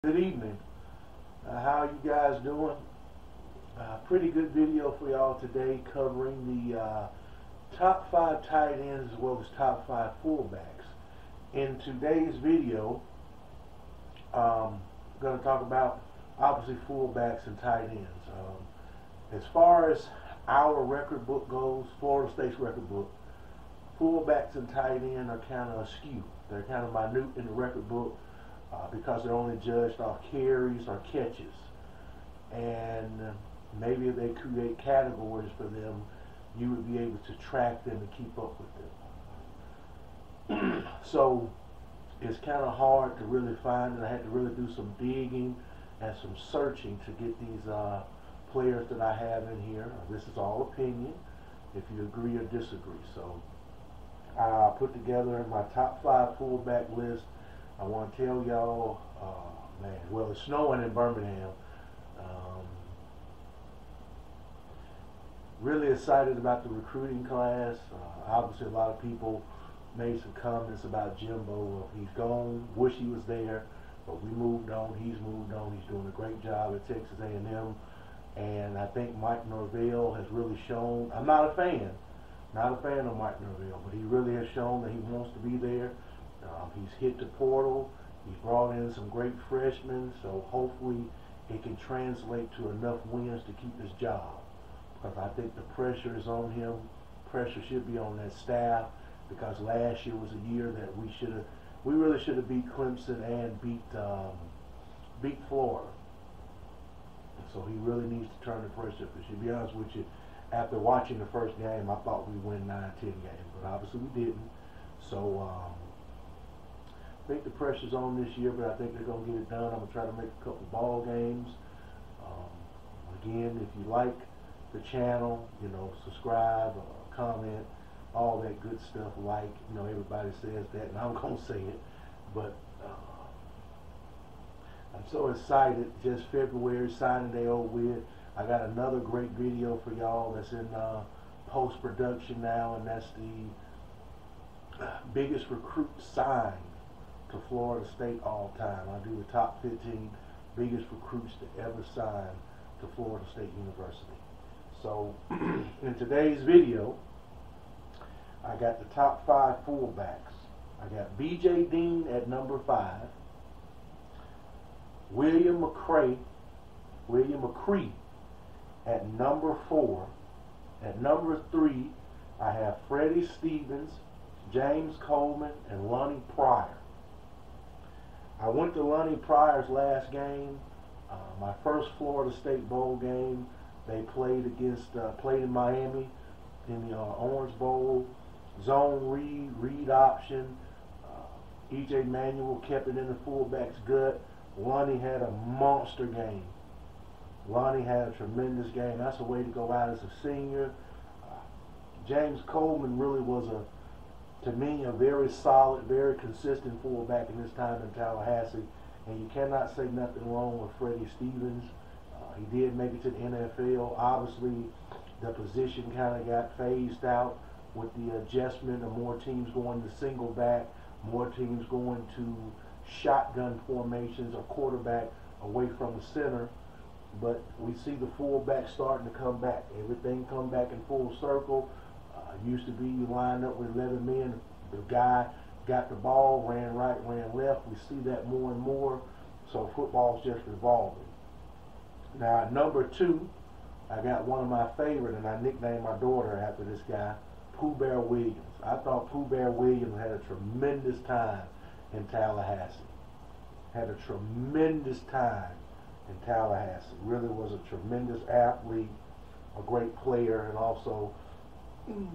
Good evening. How are you guys doing? Pretty good video for y'all today covering the top 5 tight ends as well as top 5 fullbacks. In today's video, I'm going to talk about obviously fullbacks and tight ends. As far as our record book goes, Florida State's record book, fullbacks and tight end are kind of askew. They're kind of minute in the record book. Because they're only judged off carries or catches. And maybe if they create categories for them, you would be able to track them and keep up with them. So it's kind of hard to really find, and I had to really do some digging and some searching to get these players that I have in here. This is all opinion, if you agree or disagree. So I put together my top 5 fullback list. I want to tell y'all, man, well, it's snowing in Birmingham. Really excited about the recruiting class. Obviously, a lot of people made some comments about Jimbo. Well, he's gone. Wish he was there, but we moved on. He's moved on. He's doing a great job at Texas A&M, and I think Mike Norvell has really shown. I'm not a fan of Mike Norvell, but he really has shown that he wants to be there. He's hit the portal. He's brought in some great freshmen, so hopefully it can translate to enough wins to keep his job. Because I think the pressure is on him. Pressure should be on that staff, because last year was a year that we really should have beat Clemson and beat Florida. So he really needs to turn the pressure up. To be honest with you, after watching the first game, I thought we'd win 9-10 games, but obviously we didn't. So I think the pressure's on this year, but I think they're going to get it done. I'm going to try to make a couple ball games. Again, if you like the channel, subscribe, comment, all that good stuff. Everybody says that, and I'm going to say it. But I'm so excited. Just February, signing day over with. I got another great video for y'all that's in post-production now, and that's the biggest recruit signed to Florida State all time. I do the top 15 biggest recruits to ever sign to Florida State University. So in today's video, I got the top 5 fullbacks. I got B.J. Dean at number 5, William McCree at number 4. At number 3, I have Freddie Stevens, James Coleman, and Lonnie Pryor. I went to Lonnie Pryor's last game, my first Florida State Bowl game. They played in Miami in the Orange Bowl. Zone read option. E.J. Manuel kept it in the fullback's gut. Lonnie had a monster game. Lonnie had a tremendous game. That's a way to go out as a senior. James Coleman really was to me, a very solid, very consistent fullback in his time in Tallahassee. And you cannot say nothing wrong with Freddie Stevens. He did make it to the NFL. Obviously, the position kind of got phased out with the adjustment of more teams going to single back, more teams going to shotgun formations or quarterback away from the center. But we see the fullback starting to come back. Everything come back in full circle. Used to be you line up with 11 men, the guy got the ball, ran right, ran left. We see that more and more. So football's just revolving. Now at number 2, I got one of my favorite, and I nicknamed my daughter after this guy, Pooh Bear Williams. I thought Pooh Bear Williams had a tremendous time in Tallahassee. Had a tremendous time in Tallahassee. Really was a tremendous athlete, a great player, and also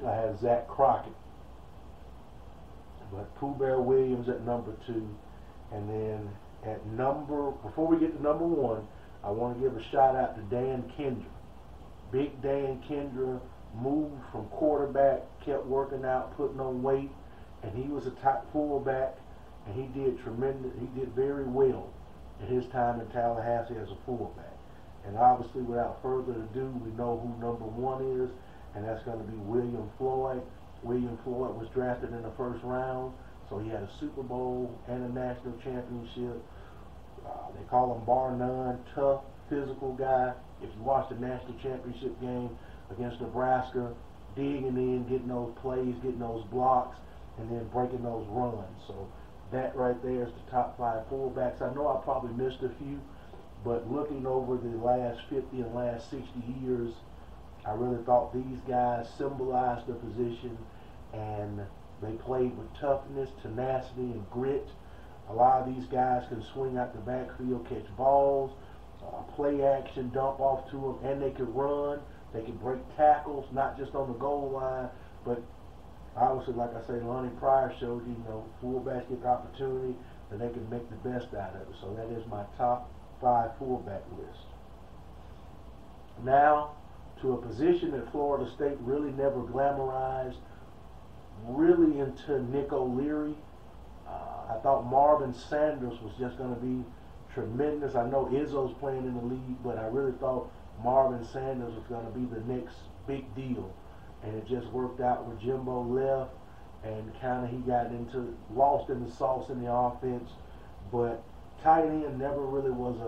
I had Zach Crockett. But Pooh Bear Williams at number 2. And then before we get to number 1, I want to give a shout out to Dan Kendra. Big Dan Kendra moved from quarterback, kept working out, putting on weight, and he was a top fullback, and he did very well in his time in Tallahassee as a fullback. And obviously, without further ado, we know who number 1 is, and that's going to be William Floyd. William Floyd was drafted in the first round, so he had a Super Bowl and a national championship. They call him bar none, tough, physical guy. If you watch the national championship game against Nebraska, digging in, getting those plays, getting those blocks, and then breaking those runs. So that right there is the top 5 fullbacks. I know I probably missed a few, but looking over the last 50 and last 60 years, I really thought these guys symbolized the position, and they played with toughness, tenacity, and grit. A lot of these guys can swing out the backfield, catch balls, play action, dump off to them, and they can run. They can break tackles, not just on the goal line, but obviously, like I say, Lonnie Pryor showed you, fullbacks get the opportunity, and they can make the best out of it. So that is my top 5 fullback list. Now, to a position that Florida State really never glamorized, really into Nick O'Leary. I thought Marvin Sanders was just going to be tremendous. I know Izzo's playing in the league, but I really thought Marvin Sanders was going to be the next big deal. And it just worked out where Jimbo left, and kind of he got lost in the sauce in the offense. But tight end never really was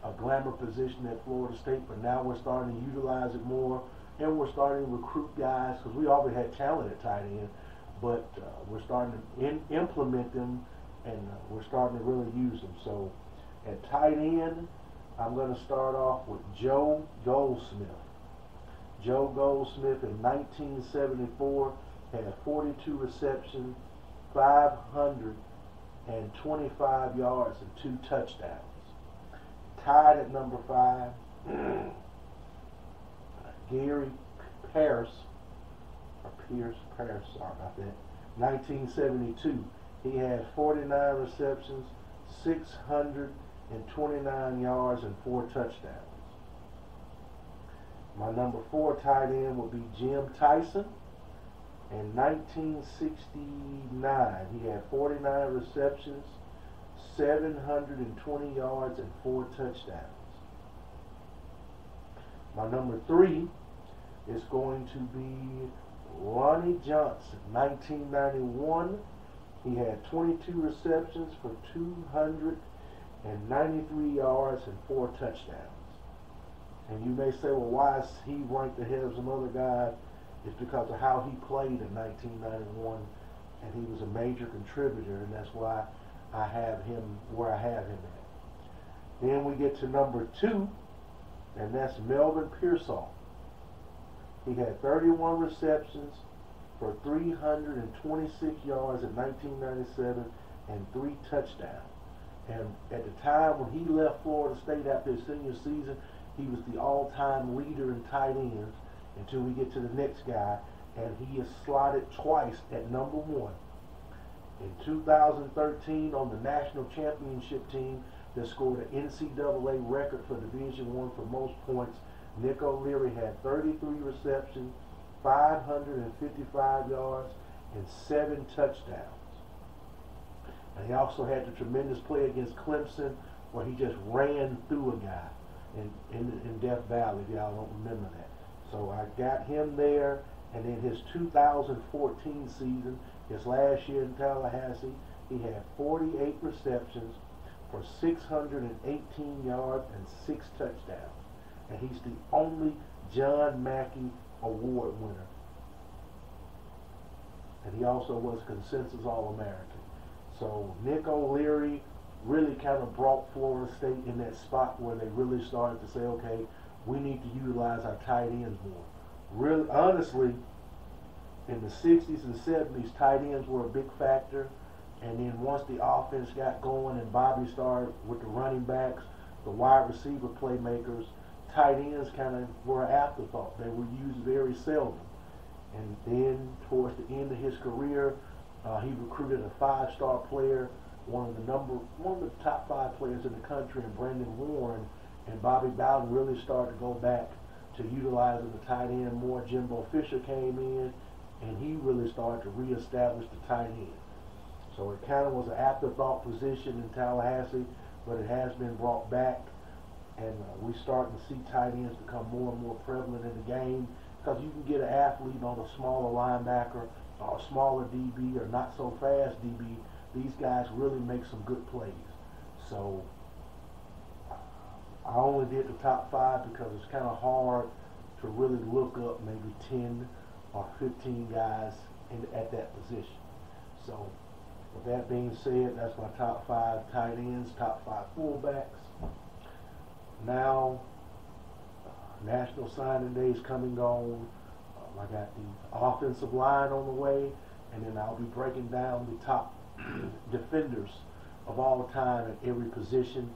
a glamour position at Florida State, but now we're starting to utilize it more, and we're starting to recruit guys, because we already had talent at tight end, but we're starting to implement them, and we're starting to really use them. So at tight end, I'm going to start off with Joe Goldsmith. Joe Goldsmith in 1974 had 42 receptions, 525 yards, and 2 touchdowns. Tied at number 5, Gary Pierce, sorry about that, 1972. He had 49 receptions, 629 yards, and 4 touchdowns. My number 4 tight end would be Jim Tyson. In 1969, he had 49 receptions, 720 yards, and 4 touchdowns. My number 3 is going to be Ronnie Johnson. 1991, he had 22 receptions for 293 yards and 4 touchdowns. And you may say, well, why is he ranked ahead of some other guys? It's because of how he played in 1991, and he was a major contributor, and that's why I have him where I have him at. Then we get to number 2, and that's Melvin Pearson. He had 31 receptions for 326 yards in 1997 and 3 touchdowns. And at the time when he left Florida State after his senior season, he was the all-time leader in tight ends until we get to the next guy, and he is slotted twice at number 1. In 2013, on the national championship team that scored an NCAA record for Division I for most points, Nick O'Leary had 33 receptions, 555 yards, and 7 touchdowns. And he also had the tremendous play against Clemson where he just ran through a guy in Death Valley, if y'all don't remember that. So I got him there, and in his 2014 season, his last year in Tallahassee, he had 48 receptions for 618 yards and 6 touchdowns. And he's the only John Mackey Award winner. And he also was consensus All-American. So Nick O'Leary really kind of brought Florida State in that spot where they really started to say, okay, we need to utilize our tight ends more. Really, honestly, in the 60s and 70s, tight ends were a big factor. And then once the offense got going and Bobby started with the running backs, the wide receiver playmakers, tight ends kind of were an afterthought. They were used very seldom. And then towards the end of his career, he recruited a 5-star player, one of the top 5 players in the country, and Brandon Warren, and Bobby Bowden really started to go back to utilizing the tight end more. Jimbo Fisher came in, and he really started to reestablish the tight end. So it kind of was an afterthought position in Tallahassee, but it has been brought back, and we're starting to see tight ends become more and more prevalent in the game, because you can get an athlete on a smaller linebacker or a smaller DB or not so fast DB. These guys really make some good plays. So I only did the top 5 because it's kind of hard to really look up maybe 10 or 15 guys at that position. So with that being said, that's my top 5 tight ends, top 5 fullbacks. Now, National Signing Day is coming on. I got the offensive line on the way, and then I'll be breaking down the top defenders of all time at every position,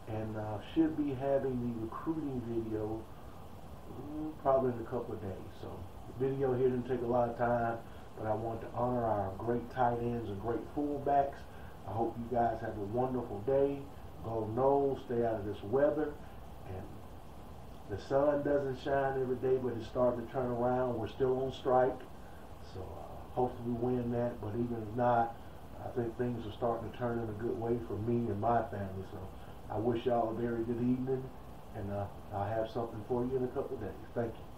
and should be having the recruiting video probably in a couple of days. So the video here didn't take a lot of time, but I want to honor our great tight ends and great fullbacks. I hope you guys have a wonderful day. Go Noles, stay out of this weather, and the sun doesn't shine every day, but it's starting to turn around. We're still on strike, so hopefully we win that, but even if not, I think things are starting to turn in a good way for me and my family. So I wish y'all a very good evening, and I'll have something for you in a couple of days. Thank you.